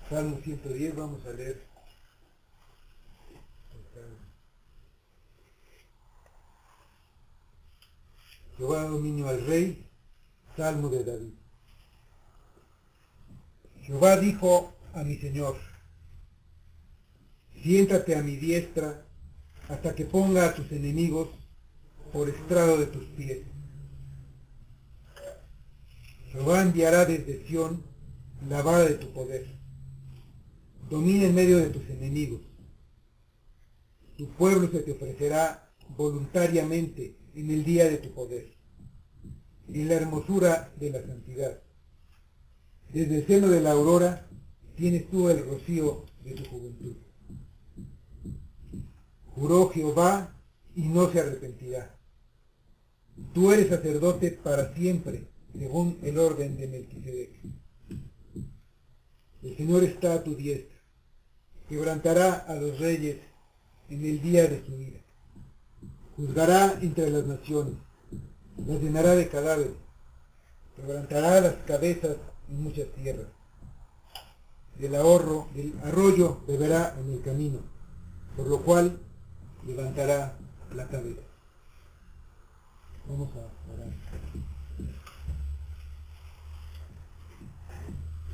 Salmo 110, vamos a leer. Jehová da dominio al rey, Salmo de David. Jehová dijo a mi Señor: siéntate a mi diestra hasta que ponga a tus enemigos por estrado de tus pies. Jehová enviará desde Sión la vara de tu poder. Domina en medio de tus enemigos. Tu pueblo se te ofrecerá voluntariamente en el día de tu poder, en la hermosura de la santidad. Desde el seno de la aurora tienes tú el rocío de tu juventud. Juró Jehová y no se arrepentirá. Tú eres sacerdote para siempre, según el orden de Melquisedec. El Señor está a tu diestra. Quebrantará a los reyes en el día de su ira. Juzgará entre las naciones. Las llenará de cadáveres. Quebrantará las cabezas en muchas tierras. Del arroyo beberá en el camino, por lo cual levantará la cabeza. Vamos a orar.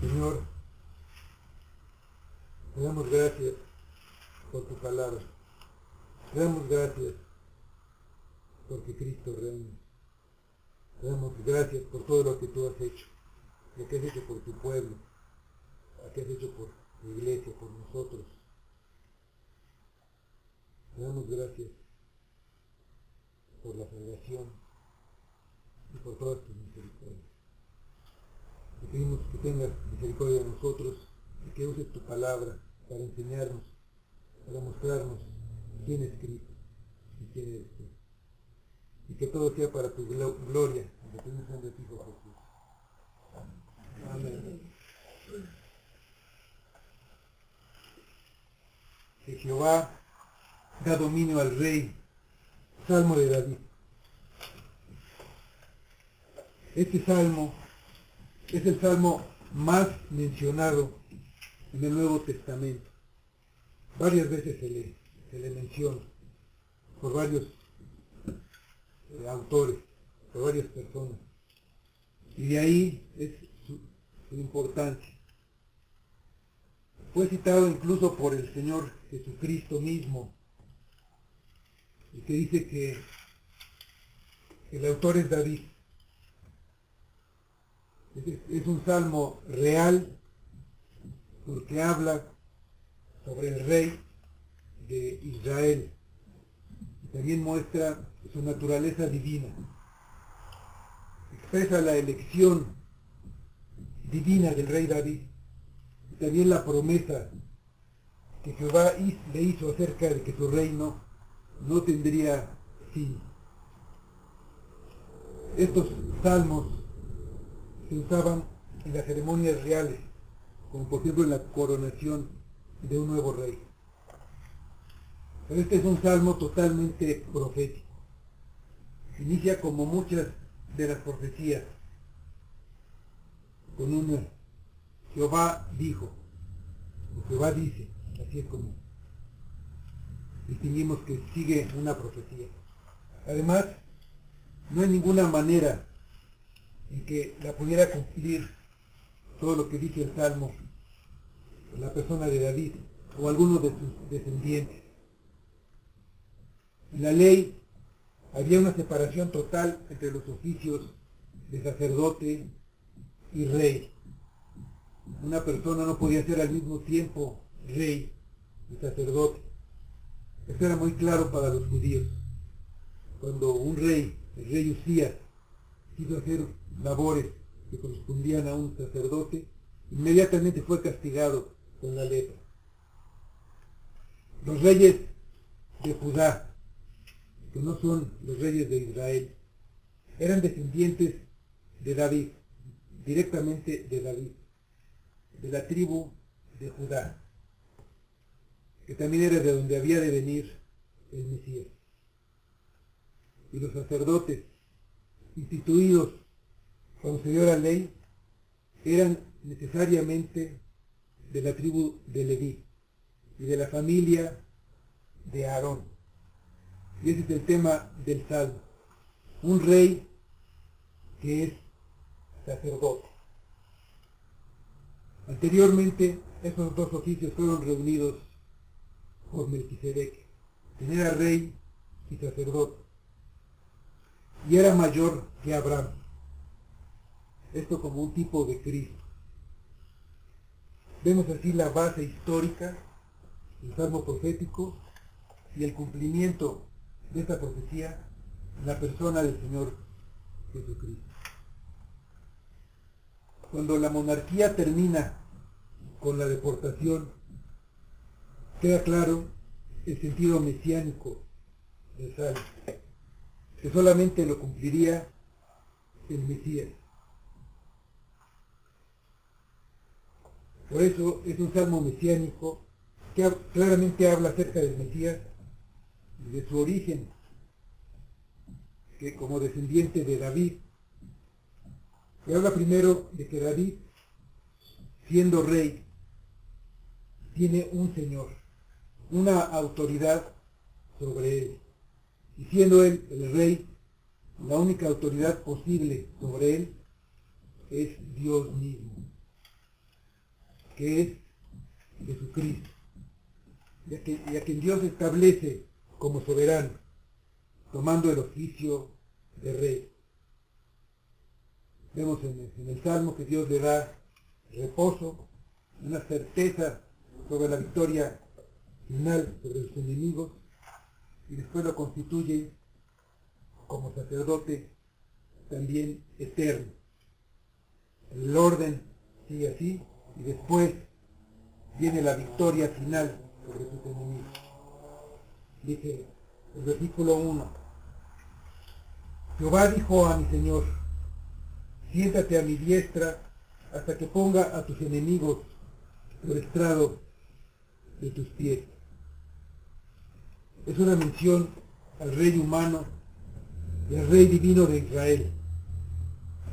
Señor, te damos gracias por tu palabra. Te damos gracias porque Cristo reina. Te damos gracias por todo lo que tú has hecho, lo que has hecho por tu pueblo, lo que has hecho por tu iglesia, por nosotros. Te damos gracias por la salvación y por todas tus misericordias. Te pedimos que tengas misericordia de nosotros y que uses tu palabra para enseñarnos, para mostrarnos quién es Cristo y quién eres tú. Y que todo sea para tu gloria, en la presencia de tu Hijo Jesús. Amén. Que Jehová da dominio al rey. Salmo de David. Este salmo es el salmo más mencionado en el Nuevo Testamento. Varias veces se le menciona por varios autores, por varias personas. Y de ahí es su importancia. Fue citado incluso por el Señor Jesucristo mismo, y que dice que el autor es David. Es un salmo real porque habla sobre el rey de Israel. Y también muestra su naturaleza divina. Expresa la elección divina del rey David. Y también la promesa que Jehová le hizo acerca de que su reino no tendría fin. Estos salmos se usaban en las ceremonias reales, como por ejemplo en la coronación de un nuevo rey. Pero este es un salmo totalmente profético. Inicia como muchas de las profecías, con un Jehová dijo, o Jehová dice, así es como distinguimos que sigue una profecía. Además, no hay ninguna manera en que la pudiera cumplir todo lo que dice el Salmo la persona de David o alguno de sus descendientes. En la ley había una separación total entre los oficios de sacerdote y rey. Una persona no podía ser al mismo tiempo rey y sacerdote. Esto era muy claro para los judíos. Cuando un rey, el rey Usías, quiso hacer labores que correspondían a un sacerdote, inmediatamente fue castigado con la lepra. Los reyes de Judá, que no son los reyes de Israel, eran descendientes de David, directamente de David, de la tribu de Judá, que también era de donde había de venir el Mesías. Y los sacerdotes instituidos cuando se dio la ley eran necesariamente de la tribu de Leví y de la familia de Aarón. Y ese es el tema del Salmo. Un rey que es sacerdote. Anteriormente, esos dos oficios fueron reunidos por Melquisedec. Era rey y sacerdote. Y era mayor que Abraham. Esto como un tipo de Cristo. Vemos así la base histórica, el salmo profético y el cumplimiento de esta profecía en la persona del Señor Jesucristo. Cuando la monarquía termina con la deportación, queda claro el sentido mesiánico del salmo, que solamente lo cumpliría el Mesías. Por eso es un salmo mesiánico que claramente habla acerca del Mesías y de su origen, que como descendiente de David. Y habla primero de que David, siendo rey, tiene un señor, una autoridad sobre él. Y siendo él el rey, la única autoridad posible sobre él es Dios mismo, que es Jesucristo, y a quien Dios establece como soberano, tomando el oficio de rey. Vemos en el Salmo que Dios le da reposo, una certeza sobre la victoria final sobre sus enemigos, y después lo constituye como sacerdote también eterno. El orden sigue así, y después viene la victoria final sobre sus enemigos. Dice el versículo 1: Jehová dijo a mi Señor, siéntate a mi diestra hasta que ponga a tus enemigos por estrado de tus pies. Es una mención al Rey humano y al Rey divino de Israel,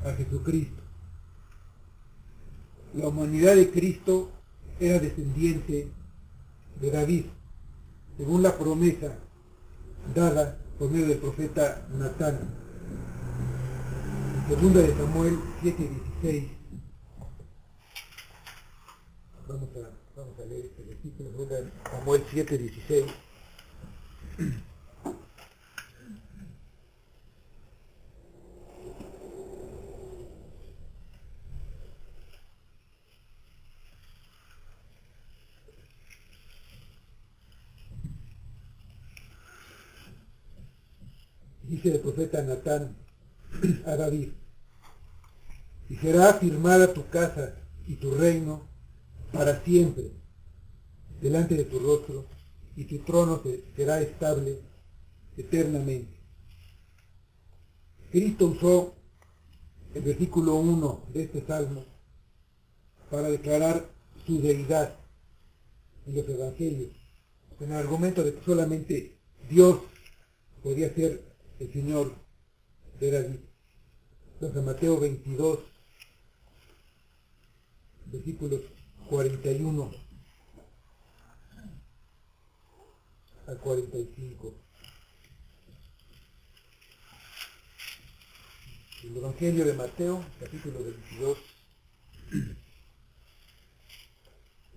a Jesucristo. La humanidad de Cristo era descendiente de David, según la promesa dada por medio del profeta Natán. En 2 de Samuel 7:16. Vamos a leer este versículo, 2 de Samuel 7:16. Dice el profeta Natán a David: y será afirmada tu casa y tu reino para siempre delante de tu rostro, y tu trono será estable eternamente. Cristo usó el versículo 1 de este salmo para declarar su deidad en los evangelios, con el argumento de que solamente Dios podía ser el Señor de David. Entonces, Mateo 22, versículos 41 al 45. El Evangelio de Mateo, capítulo 22,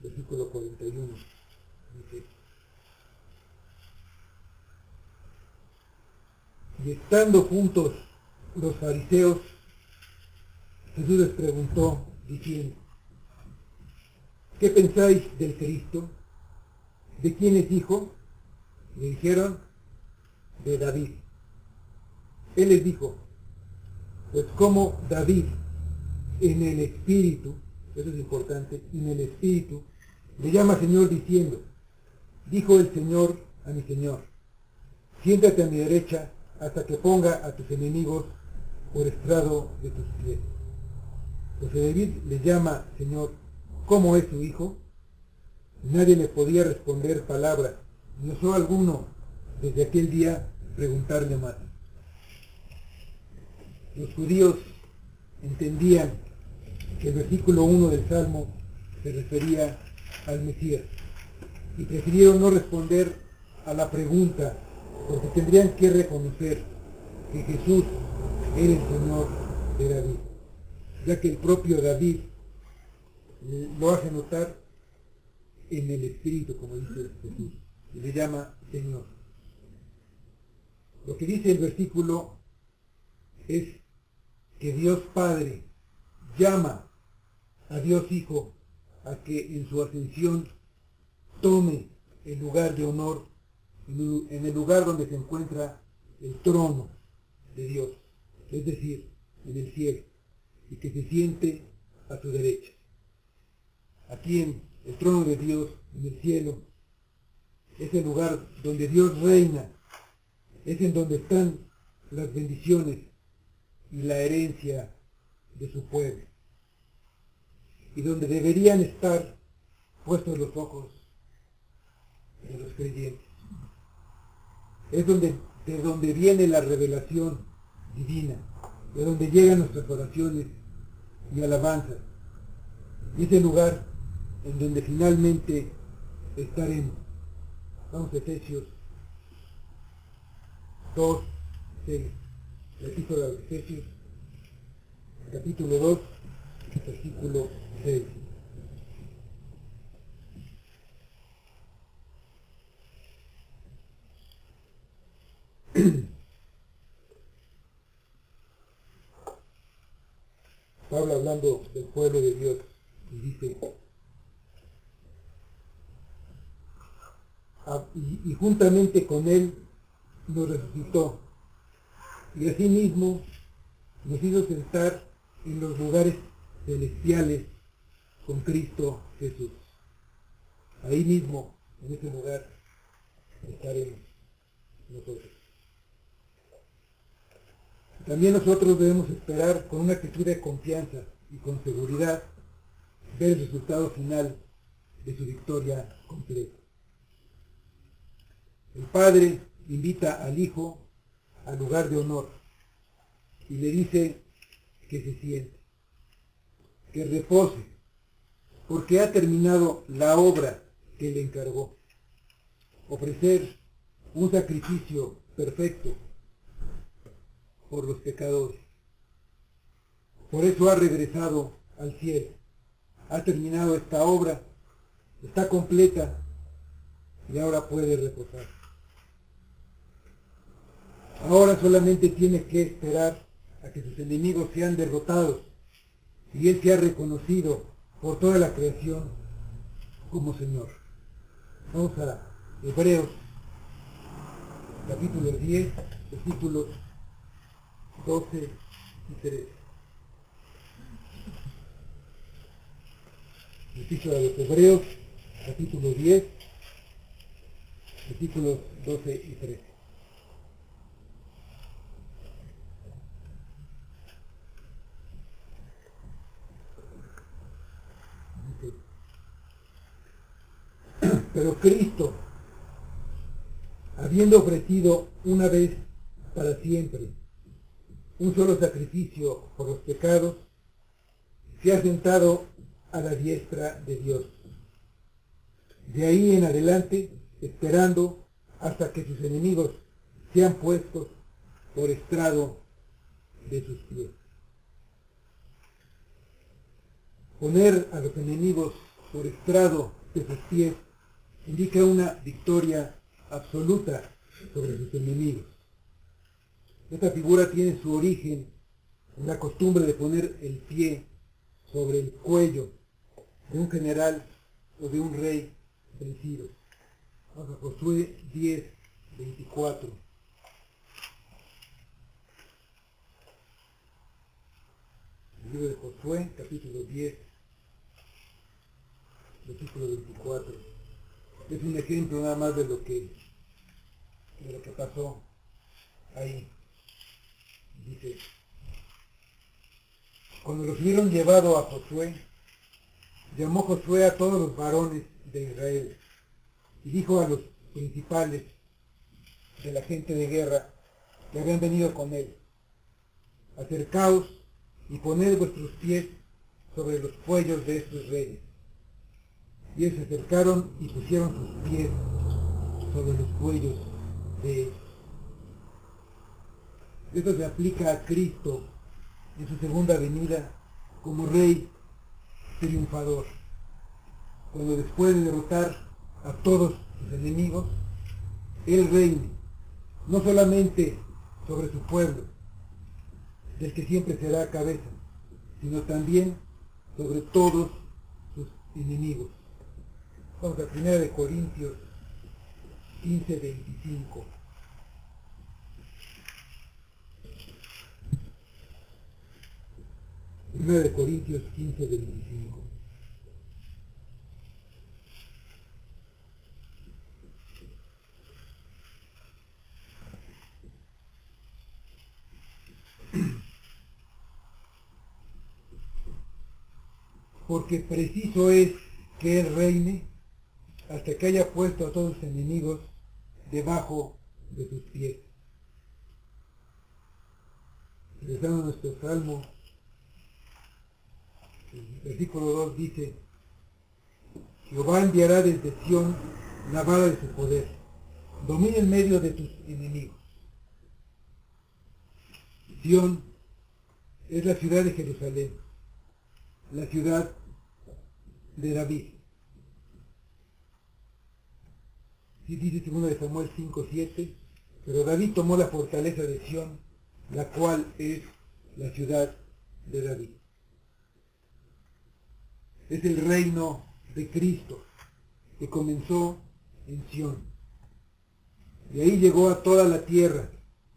versículo 41. Dice: y estando juntos los fariseos, Jesús les preguntó, diciendo: ¿qué pensáis del Cristo? ¿De quién es hijo? Le dijeron: de David. Él les dijo: pues como David en el Espíritu, eso es importante, en el Espíritu, le llama Señor diciendo: dijo el Señor a mi Señor, siéntate a mi derecha hasta que ponga a tus enemigos por estrado de tus pies. Pues si David le llama Señor, ¿cómo es su hijo? Nadie le podía responder palabra, ni osó alguno desde aquel día preguntarle más. Los judíos entendían que el versículo 1 del Salmo se refería al Mesías y prefirieron no responder a la pregunta porque tendrían que reconocer que Jesús era el Señor de David, ya que el propio David lo hace notar en el Espíritu, como dice Jesús, y le llama Señor. Lo que dice el versículo es que Dios Padre llama a Dios Hijo a que en su ascensión tome el lugar de honor en el lugar donde se encuentra el trono de Dios, es decir, en el cielo, y que se siente a su derecha. Aquí en el trono de Dios, en el cielo, es el lugar donde Dios reina, es en donde están las bendiciones y la herencia de su pueblo, y donde deberían estar puestos los ojos de los creyentes. Es de donde viene la revelación divina, de donde llegan nuestras oraciones y alabanzas, y es el lugar en donde finalmente estaremos. Vamos a Efesios 2, 6. La epístola de Efesios, capítulo 2, versículo 6. Pablo hablando del pueblo de Dios y dice: y juntamente con él nos resucitó y asimismo nos hizo sentar en los lugares celestiales con Cristo Jesús. Ahí mismo, en ese lugar, estaremos nosotros. También nosotros debemos esperar con una actitud de confianza y con seguridad ver el resultado final de su victoria completa. El Padre invita al Hijo al lugar de honor y le dice que se siente, que repose, porque ha terminado la obra que le encargó: ofrecer un sacrificio perfecto por los pecadores. Por eso ha regresado al cielo, ha terminado esta obra, está completa y ahora puede reposar. Ahora solamente tiene que esperar a que sus enemigos sean derrotados y Él sea reconocido por toda la creación como Señor. Vamos a Hebreos, capítulo 10, versículos 12 y 13. Epístola de los Hebreos, capítulo 10, versículos 12 y 13. Pero Cristo, habiendo ofrecido una vez para siempre un solo sacrificio por los pecados, se ha sentado a la diestra de Dios. De ahí en adelante, esperando hasta que sus enemigos sean puestos por estrado de sus pies. Poner a los enemigos por estrado de sus pies indica una victoria absoluta sobre sus enemigos. Esta figura tiene su origen en la costumbre de poner el pie sobre el cuello de un general o de un rey vencido. Vamos a Josué 10, 24. El libro de Josué, capítulo 10, versículo 24. Es un ejemplo nada más de lo que pasó ahí. Dice: cuando los hubieron llevado a Josué, llamó Josué a todos los varones de Israel y dijo a los principales de la gente de guerra que habían venido con él: acercaos y poned vuestros pies sobre los cuellos de estos reyes. Y ellos se acercaron y pusieron sus pies sobre los cuellos de ellos. Esto se aplica a Cristo en su segunda venida como Rey triunfador, cuando después de derrotar a todos sus enemigos, Él reine, no solamente sobre su pueblo, del que siempre será cabeza, sino también sobre todos sus enemigos. Vamos a 1 Corintios 15:25. 1 Corintios 15:25. Porque preciso es que Él reine hasta que haya puesto a todos sus enemigos debajo de sus pies. Regresando a nuestro salmo, el versículo 2 dice: Jehová enviará desde Sión la vara de su poder, domina en medio de tus enemigos. Sión es la ciudad de Jerusalén, la ciudad de David. Sí dice 2 Samuel 5:7, pero David tomó la fortaleza de Sión, la cual es la ciudad de David. Es el reino de Cristo que comenzó en Sión. De ahí llegó a toda la tierra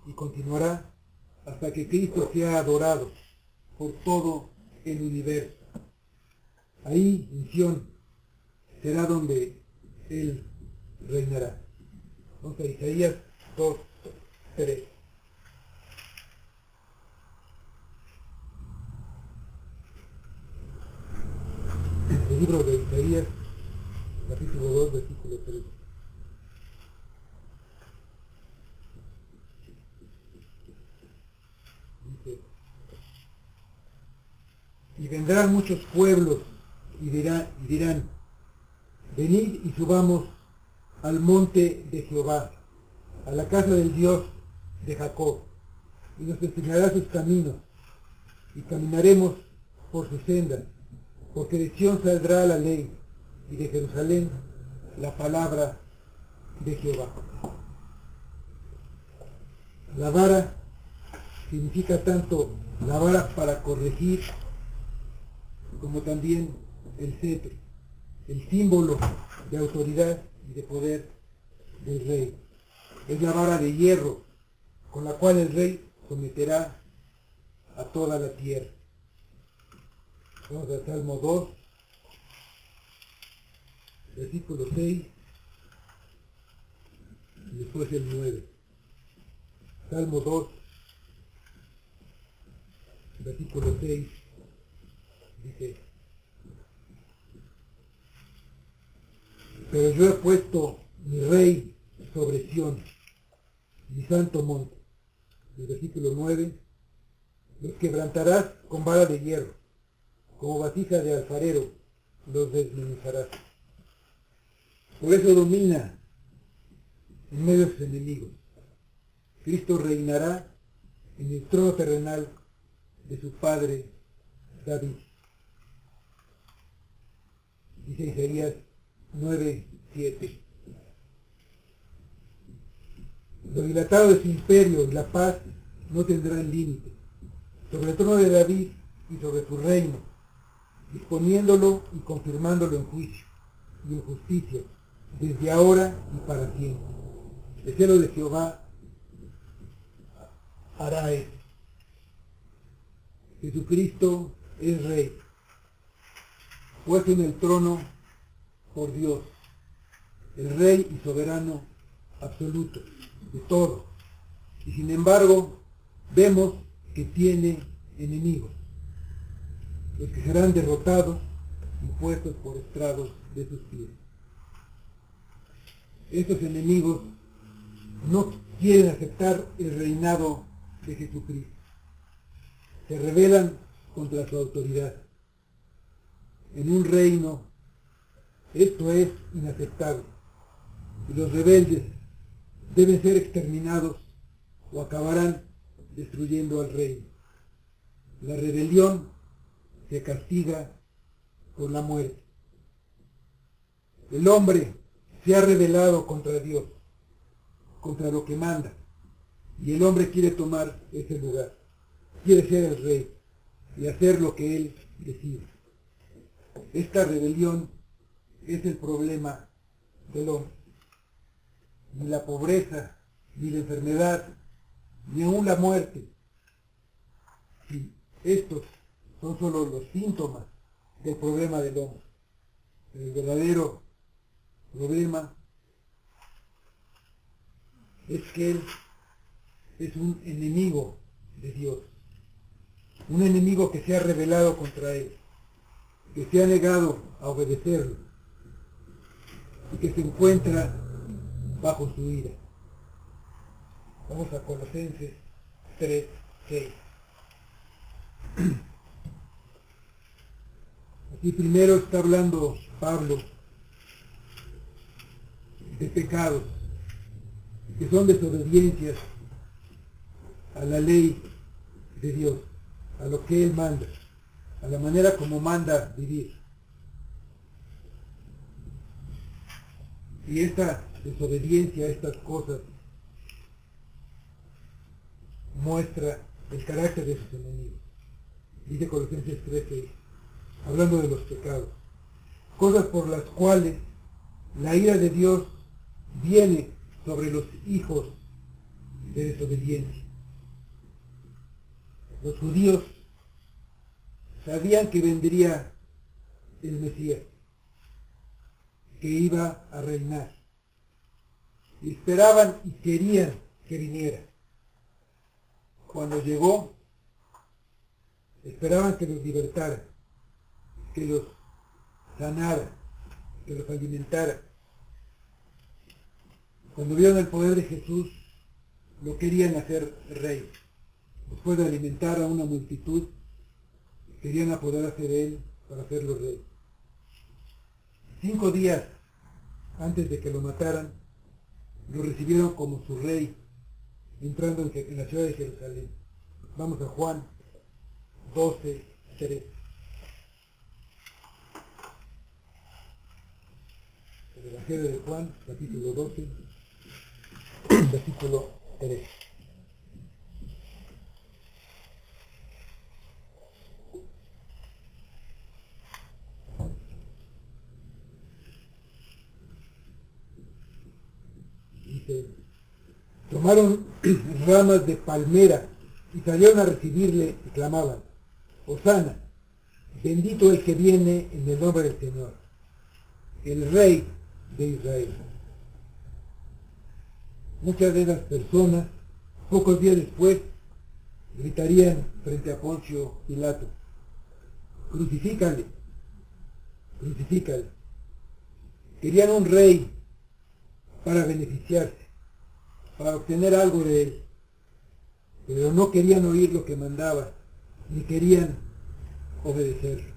y continuará hasta que Cristo sea adorado por todo el universo. Ahí, en Sión, será donde Él reinará. Vamos a Isaías 2:3. El libro de Isaías, capítulo 2, versículo 3. Dice: y vendrán muchos pueblos y dirán, venid y subamos al monte de Jehová, a la casa del Dios de Jacob, y nos enseñará sus caminos, y caminaremos por sus sendas, porque de Sión saldrá la ley, y de Jerusalén la palabra de Jehová. La vara significa tanto la vara para corregir, como también el cetro, el símbolo de autoridad y de poder del rey. Es la vara de hierro con la cual el rey someterá a toda la tierra. Vamos al Salmo 2, versículo 6, y después el 9. Salmo 2, versículo 6, dice: pero yo he puesto mi rey sobre Sión, mi santo monte. El versículo 9: los quebrantarás con vara de hierro, como vasija de alfarero los desmenuzarás. Por eso domina en medio de sus enemigos. Cristo reinará en el trono terrenal de su padre David. Dice Isaías 9:7. Lo dilatado de su imperio y la paz no tendrán límite sobre el trono de David y sobre su reino, disponiéndolo y confirmándolo en juicio y en justicia, desde ahora y para siempre. El celo de Jehová hará esto. Jesucristo es Rey, puesto en el trono por Dios, el Rey y soberano absoluto de todo. Y sin embargo, vemos que tiene enemigos, los que serán derrotados y puestos por estrados de sus pies. Estos enemigos no quieren aceptar el reinado de Jesucristo. Se rebelan contra su autoridad en un reino Esto es inaceptable y los rebeldes deben ser exterminados o acabarán destruyendo al reino. La rebelión se castiga con la muerte. El hombre se ha rebelado contra Dios, contra lo que manda, y el hombre quiere tomar ese lugar, quiere ser el rey y hacer lo que él decide. Esta rebelión es el problema del hombre. Ni la pobreza, ni la enfermedad, ni aún la muerte. Sí, estos son solo los síntomas del problema del hombre. El verdadero problema es que él es un enemigo de Dios. Un enemigo que se ha rebelado contra él, que se ha negado a obedecerlo y que se encuentra bajo su ira. Vamos a Colosenses 3:6. Aquí primero está hablando Pablo de pecados, que son desobediencias a la ley de Dios, a lo que Él manda, a la manera como manda vivir. Y esta desobediencia a estas cosas muestra el carácter de sus enemigos. Dice Colosenses 13, hablando de los pecados, cosas por las cuales la ira de Dios viene sobre los hijos de desobediencia. Los judíos sabían que vendría el Mesías, que iba a reinar, y esperaban y querían que viniera. Cuando llegó, esperaban que los libertara, que los sanara, que los alimentara. Cuando vieron el poder de Jesús, lo querían hacer rey. Después de alimentar a una multitud, querían apoderarse de él para hacerlo rey. 5 días antes de que lo mataran, lo recibieron como su rey, entrando en la ciudad de Jerusalén. Vamos a Juan 12:3. El Evangelio de Juan, capítulo 12, versículo 3. Dice, tomaron ramas de palmera y salieron a recibirle y clamaban, Hosana, bendito el que viene en el nombre del Señor, el Rey de Israel. Muchas de las personas, pocos días después, gritarían frente a Poncio Pilato, crucifícale, crucifícale. Querían un rey para beneficiarse, para obtener algo de él, pero no querían oír lo que mandaba, ni querían obedecerlo.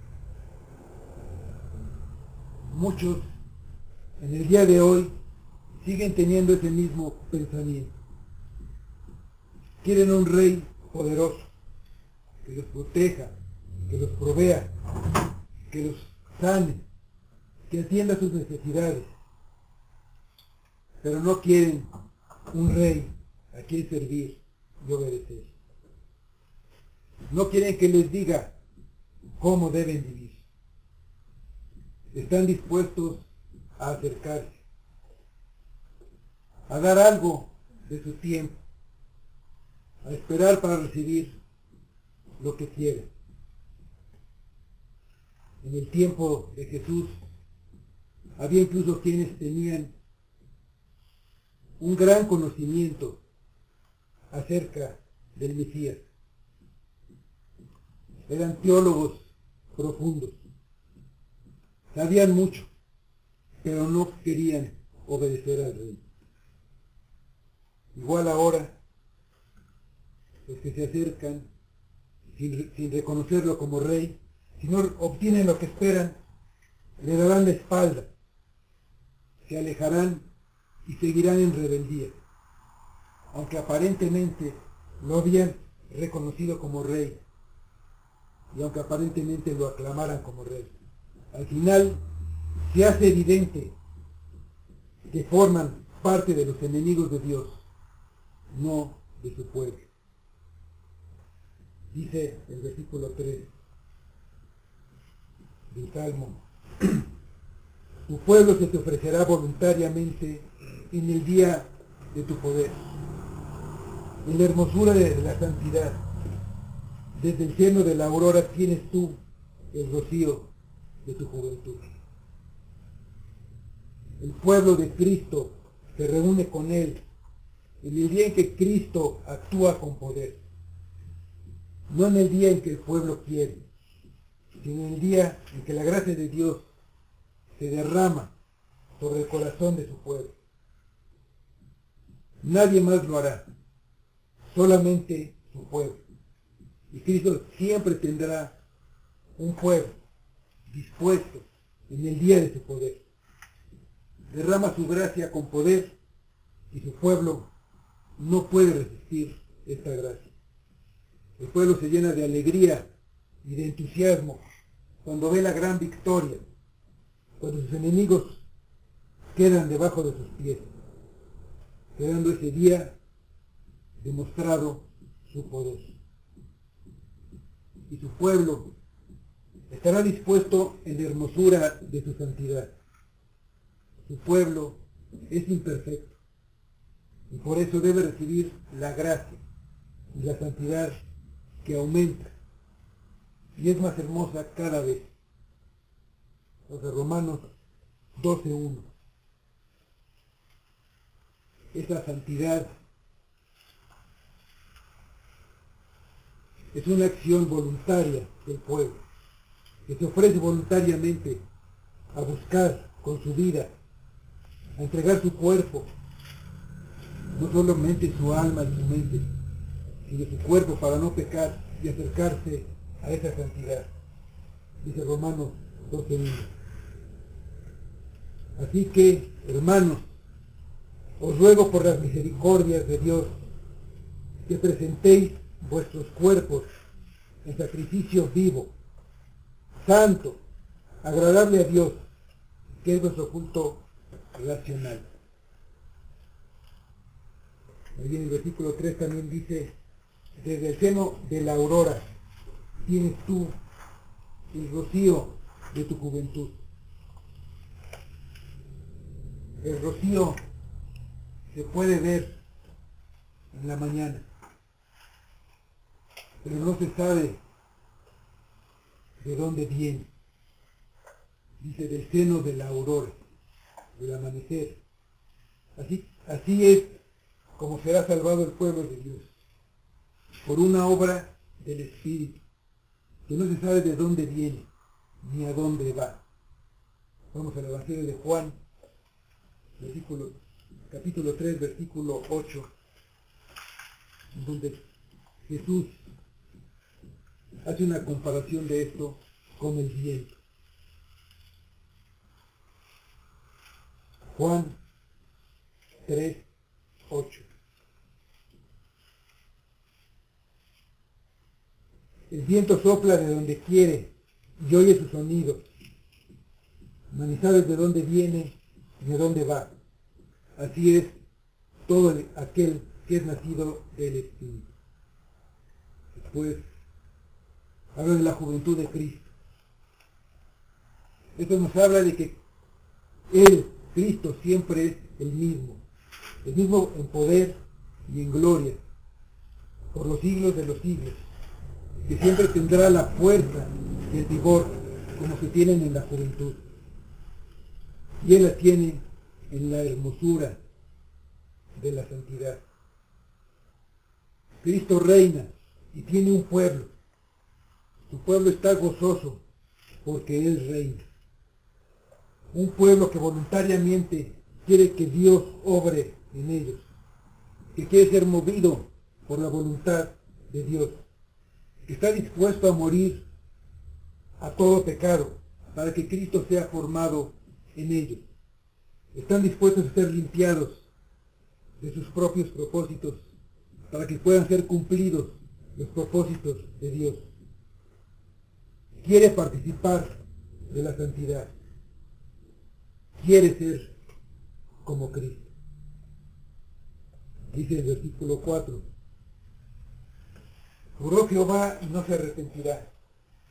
Muchos en el día de hoy siguen teniendo ese mismo pensamiento. Quieren un rey poderoso, que los proteja, que los provea, que los sane, que atienda sus necesidades. Pero no quieren un rey a quien servir y obedecer. No quieren que les diga cómo deben vivir. Están dispuestos a acercarse, a dar algo de su tiempo, a esperar para recibir lo que quieren. En el tiempo de Jesús había incluso quienes tenían un gran conocimiento acerca del Mesías. Eran teólogos profundos, sabían mucho, pero no querían obedecer al rey. Igual ahora, los que se acercan sin reconocerlo como rey, si no obtienen lo que esperan, le darán la espalda se alejarán y seguirán en rebeldía, aunque aparentemente lo habían reconocido como rey y aunque aparentemente lo aclamaran como rey. Al final se hace evidente que forman parte de los enemigos de Dios, no de su pueblo. Dice el versículo 3 del Salmo: tu pueblo se te ofrecerá voluntariamente en el día de tu poder, en la hermosura de la santidad. Desde el seno de la aurora tienes tú el rocío de tu juventud. El pueblo de Cristo se reúne con Él en el día en que Cristo actúa con poder. No en el día en que el pueblo quiere, sino en el día en que la gracia de Dios se derrama sobre el corazón de su pueblo. Nadie más lo hará, solamente su pueblo. Y Cristo siempre tendrá un pueblo dispuesto en el día de su poder. Derrama su gracia con poder y su pueblo no puede resistir esta gracia. El pueblo se llena de alegría y de entusiasmo cuando ve la gran victoria, cuando sus enemigos quedan debajo de sus pies, quedando ese día demostrado su poder. Y su pueblo estará dispuesto en la hermosura de su santidad. Su pueblo es imperfecto y por eso debe recibir la gracia y la santidad que aumenta y es más hermosa cada vez. Los de Romanos 12:1. Esa santidad es una acción voluntaria del pueblo, que se ofrece voluntariamente a buscar con su vida, a entregar su cuerpo, no solamente su alma y su mente, sino su cuerpo para no pecar y acercarse a esa santidad. Dice Romanos 12:1. Así que, hermanos, os ruego por las misericordias de Dios que presentéis vuestros cuerpos en sacrificio vivo, santo, agradable a Dios, que es vuestro culto racional. Ahí en el versículo 3 también dice: desde el seno de la aurora tienes tú el rocío de tu juventud. El rocío se puede ver en la mañana, pero no se sabe de dónde viene. Dice del seno de la aurora, del amanecer. Así es como será salvado el pueblo de Dios, por una obra del Espíritu, que no se sabe de dónde viene, ni a dónde va. Vamos al Evangelio de Juan, capítulo 3, versículo 8, donde Jesús hace una comparación de esto con el viento. Juan 3, 8. El viento sopla de donde quiere y oye su sonido, mas ni sabes de dónde viene ni a dónde va. Así es todo aquel que es nacido del Espíritu. Después habla de la juventud de Cristo. Esto nos habla de que Él, Cristo, siempre es el mismo en poder y en gloria, por los siglos de los siglos, que siempre tendrá la fuerza y el vigor como se tienen en la juventud. Y Él la tiene en la hermosura de la santidad. Cristo reina y tiene un pueblo. Su pueblo está gozoso porque Él reina. Un pueblo que voluntariamente quiere que Dios obre en ellos, que quiere ser movido por la voluntad de Dios, que está dispuesto a morir a todo pecado para que Cristo sea formado en ellos. Están dispuestos a ser limpiados de sus propios propósitos para que puedan ser cumplidos los propósitos de Dios. Quiere participar de la santidad. Quiere ser como Cristo. Dice el versículo 4. Juró Jehová y no se arrepentirá.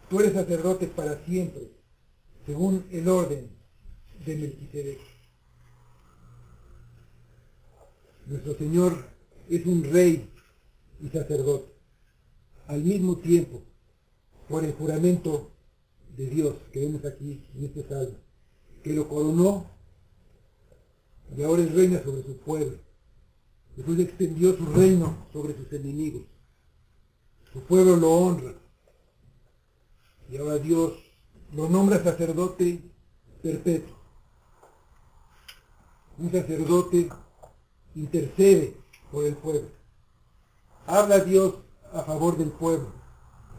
Tú eres sacerdote para siempre, según el orden de Melquisedec. Nuestro Señor es un rey y sacerdote, al mismo tiempo, por el juramento de Dios que vemos aquí en este salmo, que lo coronó y ahora es reina sobre su pueblo. Después extendió su reino sobre sus enemigos. Su pueblo lo honra. Y ahora Dios lo nombra sacerdote perpetuo. Un sacerdote intercede por el pueblo. Habla a Dios a favor del pueblo,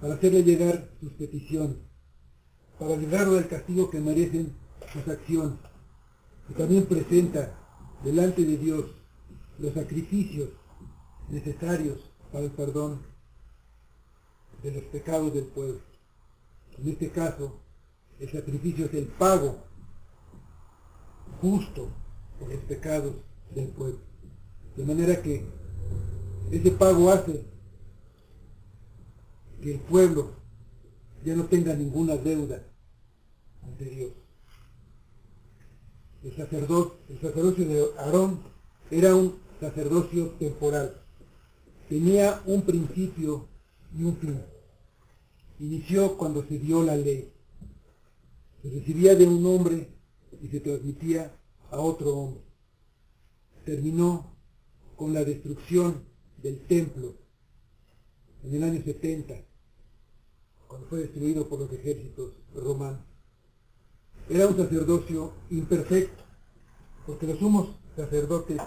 para hacerle llegar sus peticiones, para librarlo del castigo que merecen sus acciones. Y también presenta delante de Dios los sacrificios necesarios para el perdón de los pecados del pueblo. En este caso, el sacrificio es el pago justo por los pecados del pueblo. De manera que ese pago hace que el pueblo ya no tenga ninguna deuda ante Dios. El sacerdocio de Aarón era un sacerdocio temporal. Tenía un principio y un fin. Inició cuando se dio la ley. Se recibía de un hombre y se transmitía a otro hombre. Terminó con la destrucción del templo en el año 70, cuando fue destruido por los ejércitos romanos. Era un sacerdocio imperfecto, porque los sumos sacerdotes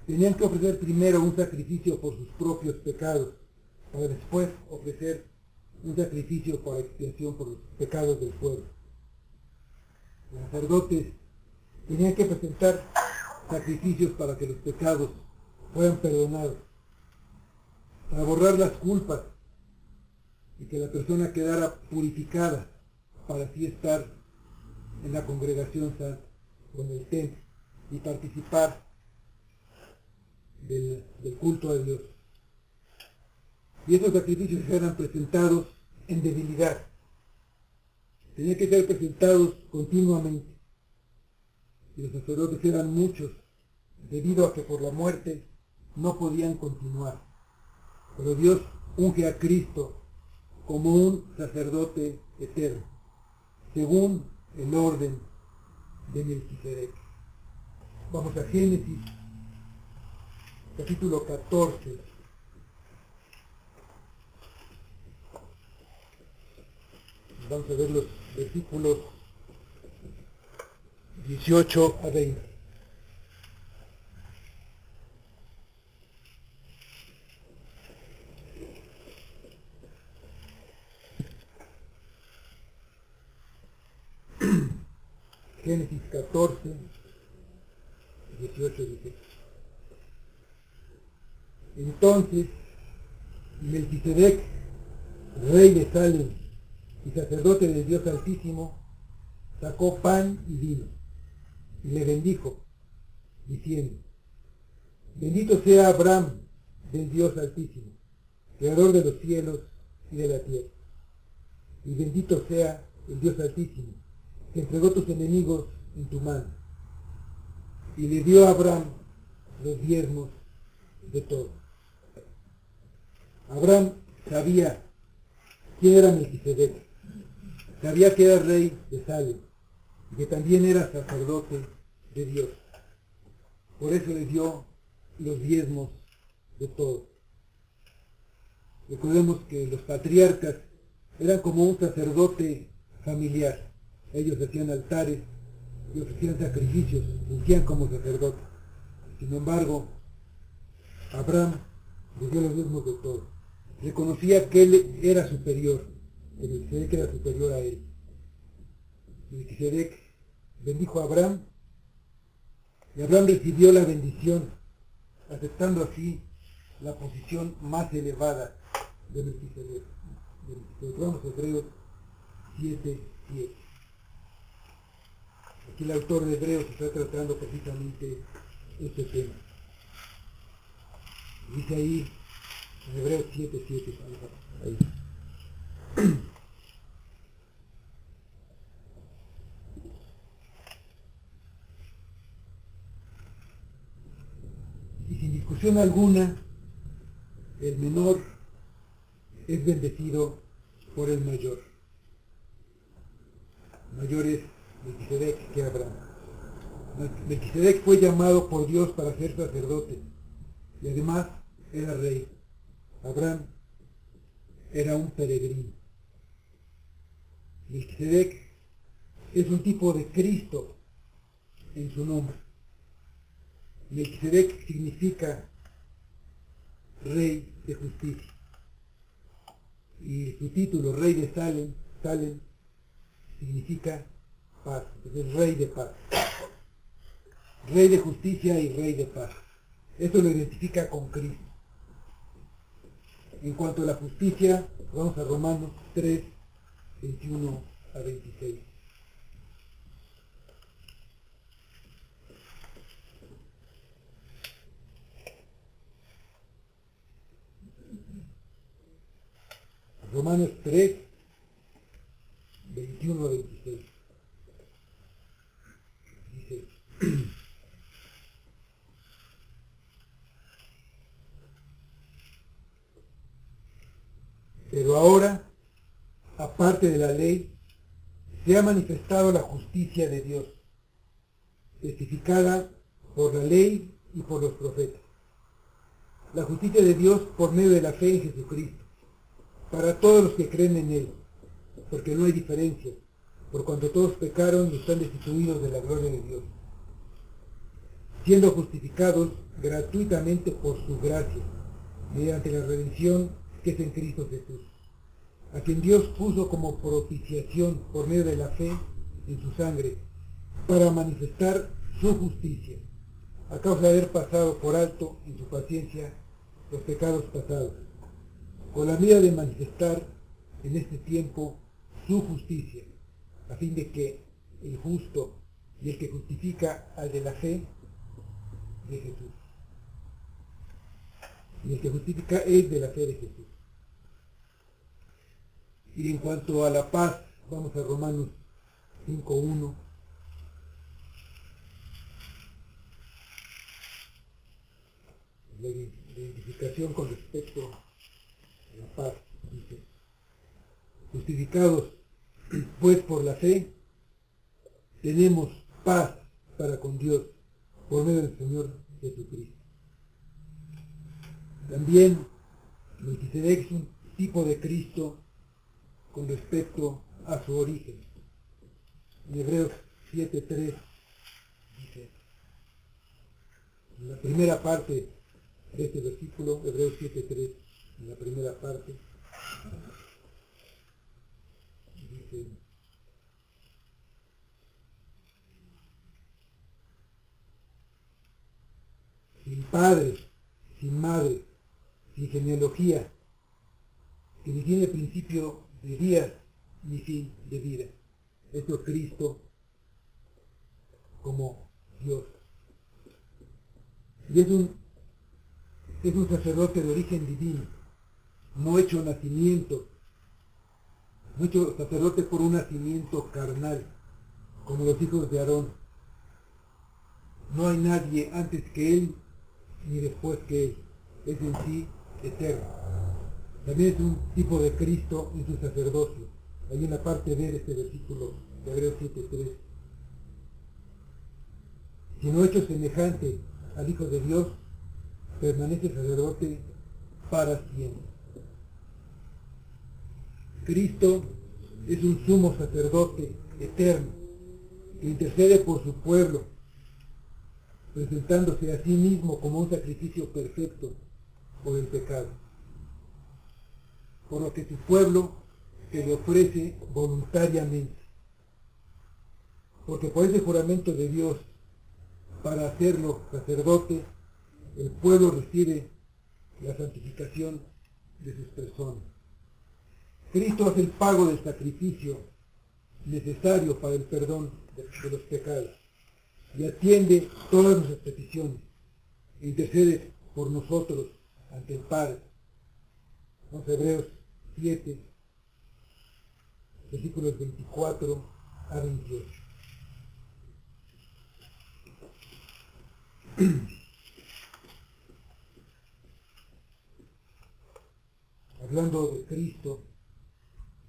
tenían que ofrecer primero un sacrificio por sus propios pecados, para después ofrecer un sacrificio para expiación por los pecados del pueblo. Los sacerdotes tenían que presentar sacrificios para que los pecados fueran perdonados, para borrar las culpas y que la persona quedara purificada para así estar en la congregación santa o en el templo y participar del culto a Dios. Y esos sacrificios eran presentados en debilidad. Tenían que ser presentados continuamente. Y los sacerdotes eran muchos, debido a que por la muerte no podían continuar. Pero Dios unge a Cristo como un sacerdote eterno, según el orden de Melquisedec. Vamos a Génesis, capítulo 14. Vamos a ver los versículos 18 a 20. Génesis 14, 18 dice: Entonces Melquisedec, rey de Salem y sacerdote del Dios Altísimo, sacó pan y vino, y le bendijo, diciendo: Bendito sea Abraham del Dios Altísimo, creador de los cielos y de la tierra. Y bendito sea el Dios Altísimo, que entregó tus enemigos en tu mano. Y le dio a Abraham los diezmos de todo. Abraham sabía quién era Melquisedec. Sabía que era rey de Salem y que también era sacerdote de Dios. Por eso le dio los diezmos de todo. Recordemos que los patriarcas eran como un sacerdote familiar. Ellos hacían altares y ofrecían sacrificios, fungían como sacerdotes. Sin embargo, Abraham le dio los diezmos de todo. Reconocía que él era superior, que Melquisedec era superior a él. Melquisedec bendijo a Abraham Y Abraham recibió la bendición, aceptando así la posición más elevada de Melquisedec. Vamos a Hebreos 7:7. Aquí el autor de Hebreos está tratando precisamente este tema. Dice ahí, en Hebreos 7:7. Ahí. Y sin discusión alguna, el menor es bendecido por el mayor. Mayor es Melquisedec que Abraham. Melquisedec fue llamado por Dios para ser sacerdote y además era rey. Abraham era un peregrino. Melquisedec es un tipo de Cristo en su nombre. Melquisedec significa rey de justicia. Y su título, rey de Salem, significa paz, es rey de paz. Rey de justicia y rey de paz. Esto lo identifica con Cristo. En cuanto a la justicia, vamos a Romanos 3, 21 a 26. Romanos 3, 21 a 26. Dice, pero ahora, aparte de la ley, se ha manifestado la justicia de Dios, testificada por la ley y por los profetas. La justicia de Dios por medio de la fe en Jesucristo, para todos los que creen en Él, porque no hay diferencia, por cuanto todos pecaron y están destituidos de la gloria de Dios, siendo justificados gratuitamente por su gracia, mediante la redención que es en Cristo Jesús, a quien Dios puso como propiciación por medio de la fe en su sangre, para manifestar su justicia, a causa de haber pasado por alto en su paciencia los pecados pasados, con la mira de manifestar en este tiempo su justicia, a fin de que el justo y el que justifica al de la fe de Jesús. Y el que justifica es de la fe de Jesús. Y en cuanto a la paz, vamos a Romanos 5:1. La identificación con respecto a la paz, dice, justificados pues por la fe, tenemos paz para con Dios por medio del Señor Jesucristo. También Melquisedec es un tipo de Cristo con respecto a su origen. En Hebreos 7:3 dice, en la primera parte de este versículo, Hebreos 7:3, en la primera parte, dice, sin padre, sin madre, sin genealogía, que ni tiene principio de días ni fin de vida. Esto es Cristo como Dios. Y es un sacerdote de origen divino, no hecho nacimiento, no hecho sacerdote por un nacimiento carnal, como los hijos de Aarón. No hay nadie antes que él ni después que él. Es en sí eterno. También es un tipo de Cristo en su sacerdocio. Ahí en la parte B de este versículo de Hebreos 7:3. Sino hecho semejante al Hijo de Dios, permanece sacerdote para siempre. Cristo es un sumo sacerdote eterno que intercede por su pueblo, presentándose a sí mismo como un sacrificio perfecto por el pecado. Por lo que su pueblo se le ofrece voluntariamente. Porque por ese juramento de Dios para hacerlo sacerdote, el pueblo recibe la santificación de sus personas. Cristo hace el pago del sacrificio necesario para el perdón de los pecados y atiende todas nuestras peticiones e intercede por nosotros ante el Padre. Vamos a Hebreos 7, versículos 24 a 28. Hablando de Cristo,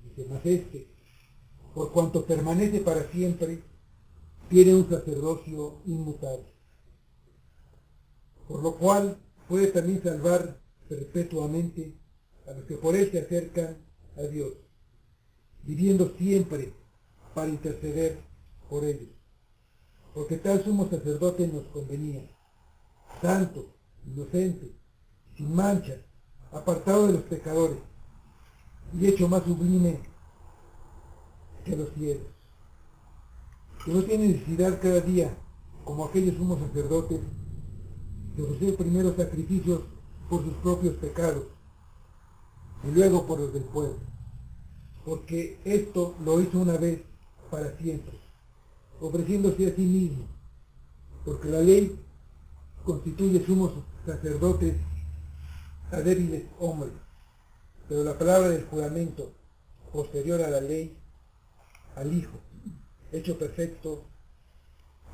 dice: mas este, por cuanto permanece para siempre, tiene un sacerdocio inmutable, por lo cual puede también salvar perpetuamente a los que por él se acercan a Dios, viviendo siempre para interceder por ellos. Porque tal sumo sacerdote nos convenía, santo, inocente, sin mancha, apartado de los pecadores, y hecho más sublime que los cielos, que no tiene necesidad cada día, como aquellos sumos sacerdotes, de ofrecer primero sacrificios por sus propios pecados, y luego por los del pueblo, porque esto lo hizo una vez para siempre, ofreciéndose a sí mismo, porque la ley constituye sumos sacerdotes a débiles hombres, pero la palabra del juramento, posterior a la ley, al Hijo, hecho perfecto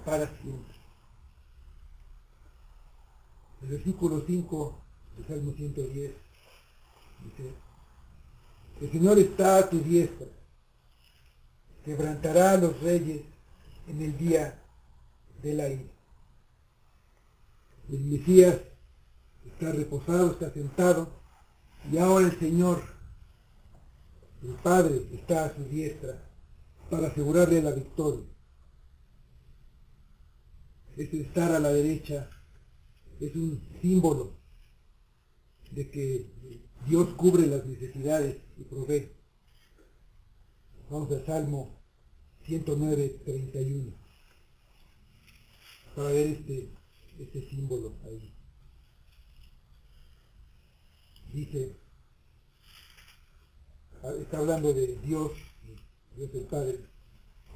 para siempre. El versículo 5 del Salmo 110 dice: el Señor está a tu diestra, quebrantará a los reyes en el día de la ira. El Mesías está reposado, está sentado, y ahora el Señor, el Padre, está a su diestra para asegurarle la victoria. Ese estar a la derecha es un símbolo de que Dios cubre las necesidades y provee. Vamos al Salmo 109, 31 para ver este símbolo ahí. Dice, está hablando de Dios el Padre: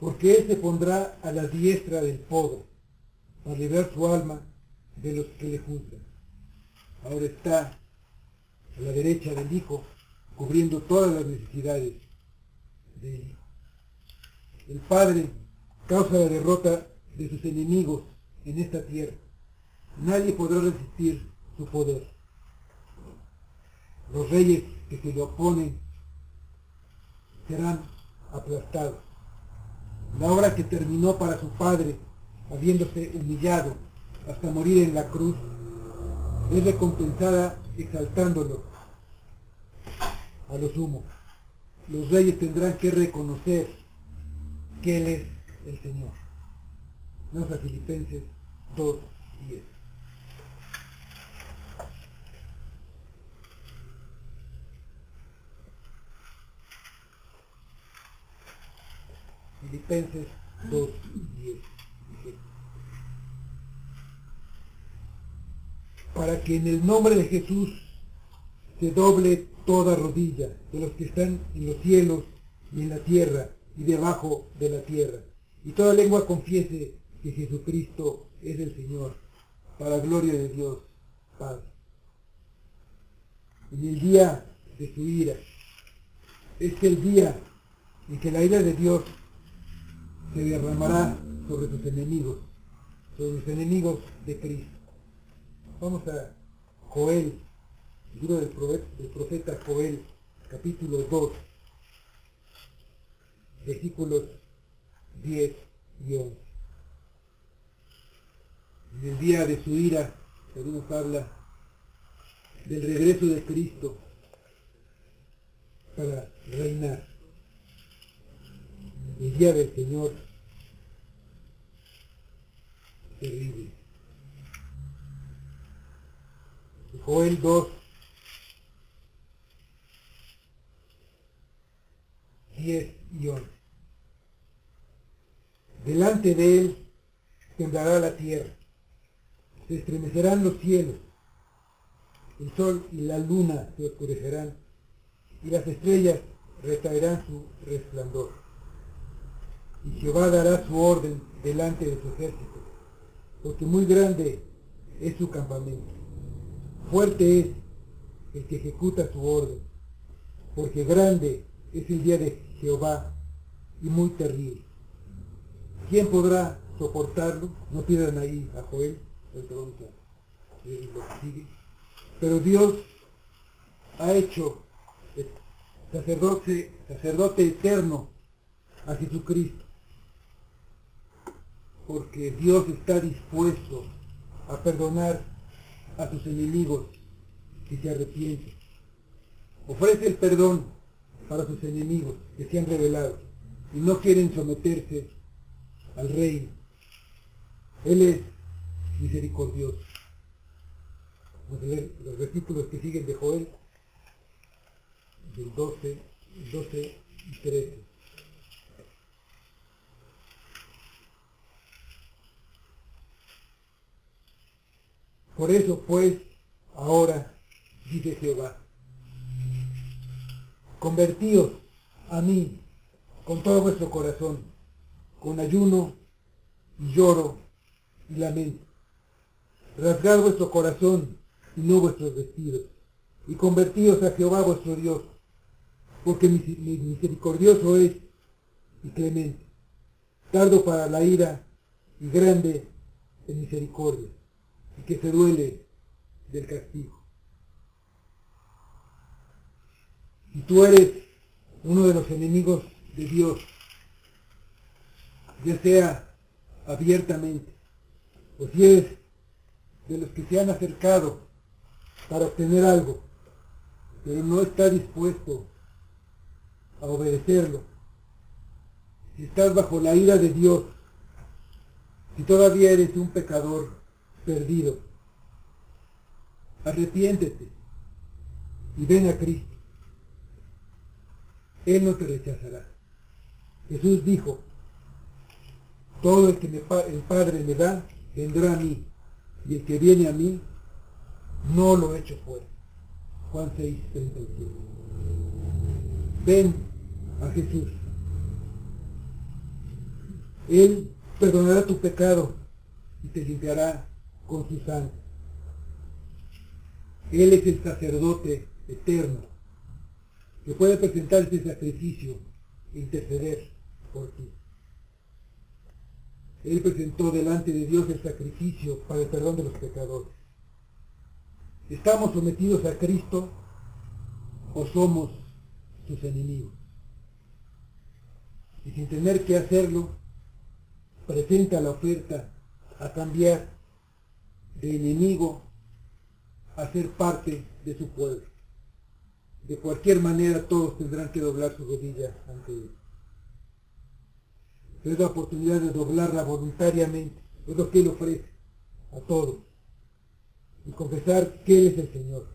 porque Él se pondrá a la diestra del pobre para librar su alma de los que le juzgan. Ahora está a la derecha del Hijo, cubriendo todas las necesidades del Hijo. El Padre causa la derrota de sus enemigos en esta tierra. Nadie podrá resistir su poder. Los reyes que se le oponen serán aplastados. La obra que terminó para su Padre, habiéndose humillado hasta morir en la cruz, es recompensada exaltándolo a lo sumo. Los reyes tendrán que reconocer que Él es el Señor. Vamos a Filipenses 2:10. Filipenses 2:10. Para que en el nombre de Jesús se doble toda rodilla de los que están en los cielos y en la tierra y debajo de la tierra, y toda lengua confiese que Jesucristo es el Señor, para gloria de Dios Padre. En el día de su ira, es el día en que la ira de Dios se derramará sobre sus enemigos, sobre los enemigos de Cristo. Vamos a Joel, el libro del profeta Joel, capítulo 2, versículos 10 y 11. En el día de su ira, Jesús nos habla del regreso de Cristo para reinar. El día del Señor terrible. Joel 2, 10 y 11. Delante de él temblará la tierra, Se estremecerán los cielos, el sol y la luna se oscurecerán, y las estrellas retraerán su resplandor. Y Jehová dará su orden delante de su ejército, porque muy grande es su campamento. Fuerte es el que ejecuta su orden, porque grande es el día de Jehová y muy terrible. ¿Quién podrá soportarlo? No pierdan ahí a Joel, el lo que sigue. Pero Dios ha hecho sacerdote eterno a Jesucristo, porque Dios está dispuesto a perdonar a sus enemigos si se arrepienten. Ofrece el perdón para sus enemigos que se han rebelado y no quieren someterse al reino. Él es misericordioso. Vamos a leer los versículos que siguen de Joel, del 12 y 13. Por eso pues, ahora, dice Jehová, convertíos a mí con todo vuestro corazón, con ayuno y lloro y lamento. Rasgad vuestro corazón y no vuestros vestidos, y convertíos a Jehová vuestro Dios, porque misericordioso es y clemente, tardo para la ira y grande en misericordia, y que se duele del castigo. Si tú eres uno de los enemigos de Dios, ya sea abiertamente, o si eres de los que se han acercado para obtener algo, pero no está dispuesto a obedecerlo, si estás bajo la ira de Dios, si todavía eres un pecador perdido, arrepiéntete y ven a Cristo. Él no te rechazará. Jesús dijo, todo el que el Padre me da, vendrá a mí, y el que viene a mí, no lo echo fuera. Juan 6:37. Ven a Jesús. Él perdonará tu pecado y te limpiará con su sangre. Él es el sacerdote eterno que puede presentar este sacrificio e interceder por ti. Él presentó delante de Dios el sacrificio para el perdón de los pecadores. ¿Estamos sometidos a Cristo o somos sus enemigos? Y sin tener que hacerlo, presenta la oferta a cambiar de enemigo a ser parte de su pueblo. De cualquier manera todos tendrán que doblar su rodilla ante él. Es la oportunidad de doblarla voluntariamente, es lo que él ofrece a todos. Y confesar que él es el Señor.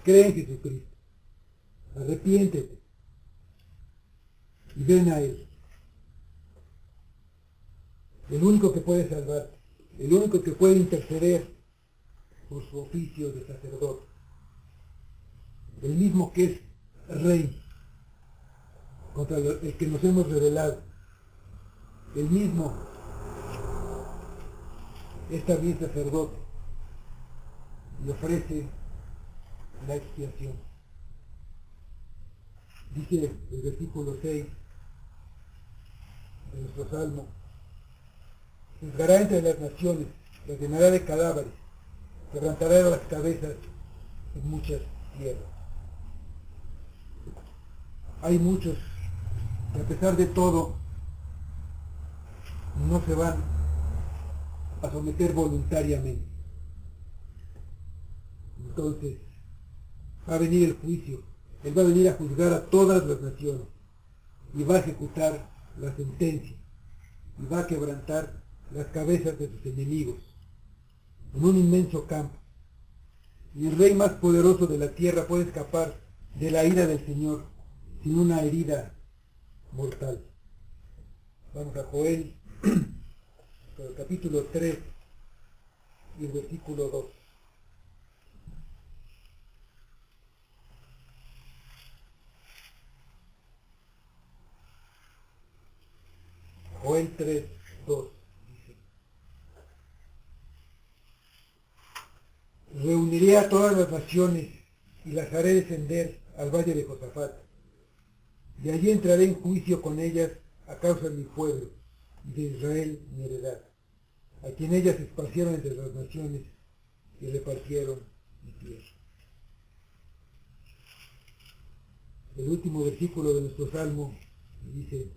Cree en Jesucristo. Arrepiéntete. Y ven a él. El único que puede salvarte. El único que puede interceder por su oficio de sacerdote. El mismo que es rey contra el que nos hemos rebelado. El mismo es también sacerdote y ofrece la expiación. Dice el versículo 6 de nuestro salmo: juzgará entre las naciones, las llenará de cadáveres, quebrantará las cabezas en muchas tierras. Hay muchos que a pesar de todo no se van a someter voluntariamente. Entonces va a venir el juicio. Él va a venir a juzgar a todas las naciones y va a ejecutar la sentencia y va a quebrantar las cabezas de sus enemigos en un inmenso campo. Y el rey más poderoso de la tierra puede escapar de la ira del Señor sin una herida mortal. Vamos a Joel, capítulo 3, y el versículo 2. Joel 3, 2. Reuniré a todas las naciones y las haré descender al valle de Josafat, y allí entraré en juicio con ellas a causa de mi pueblo, de Israel mi heredad, a quien ellas esparcieron entre las naciones y repartieron mi tierra. El último versículo de nuestro salmo dice,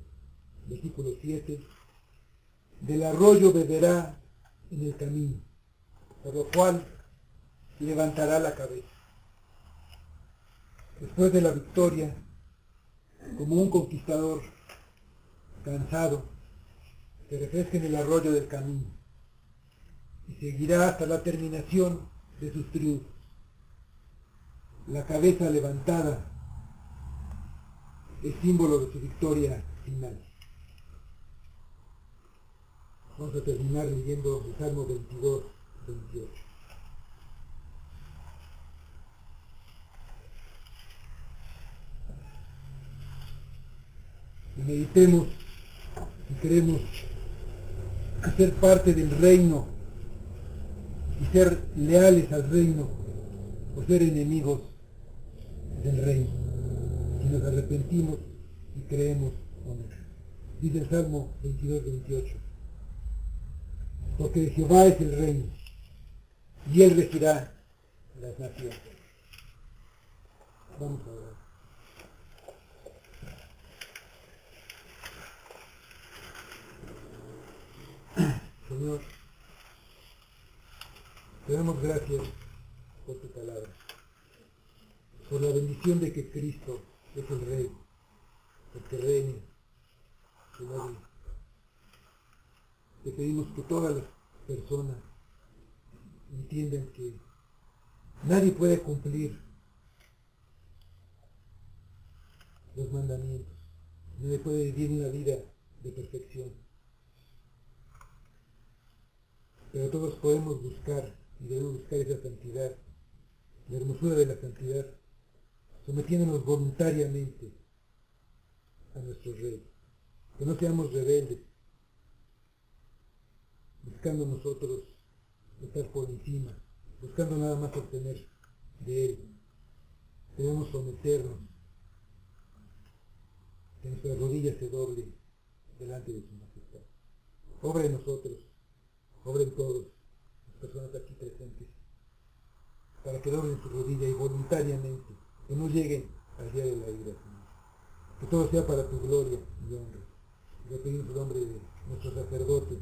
versículo 7, del arroyo beberá en el camino, por lo cual levantará la cabeza. Después de la victoria, como un conquistador cansado, se refresca en el arroyo del camino y seguirá hasta la terminación de sus triunfos. La cabeza levantada es símbolo de su victoria final. Vamos a terminar leyendo el Salmo 22, 28. Y meditemos si queremos hacer parte del reino y ser leales al reino o ser enemigos del reino. Si nos arrepentimos y creemos en él. Dice el Salmo 22, 28. Porque de Jehová es el reino y él regirá las naciones. Vamos a orar. Señor, te damos gracias por tu palabra, por la bendición de que Cristo es el Rey, el que reina, Señor. Te pedimos que todas las personas entiendan que nadie puede cumplir los mandamientos, nadie puede vivir una vida de perfección. Pero todos podemos buscar y debemos buscar esa santidad, la hermosura de la santidad, sometiéndonos voluntariamente a nuestro Rey. Que no seamos rebeldes, buscando nosotros estar por encima, buscando nada más obtener de Él. Debemos someternos, que nuestras rodillas se doblen delante de su majestad. Obra en nosotros, obra en todos, las personas aquí presentes, para que doblen su rodilla y voluntariamente, que no lleguen al día de la ira, Señor. Que todo sea para tu gloria y honra. Le pedimos el nombre de nuestro sacerdote,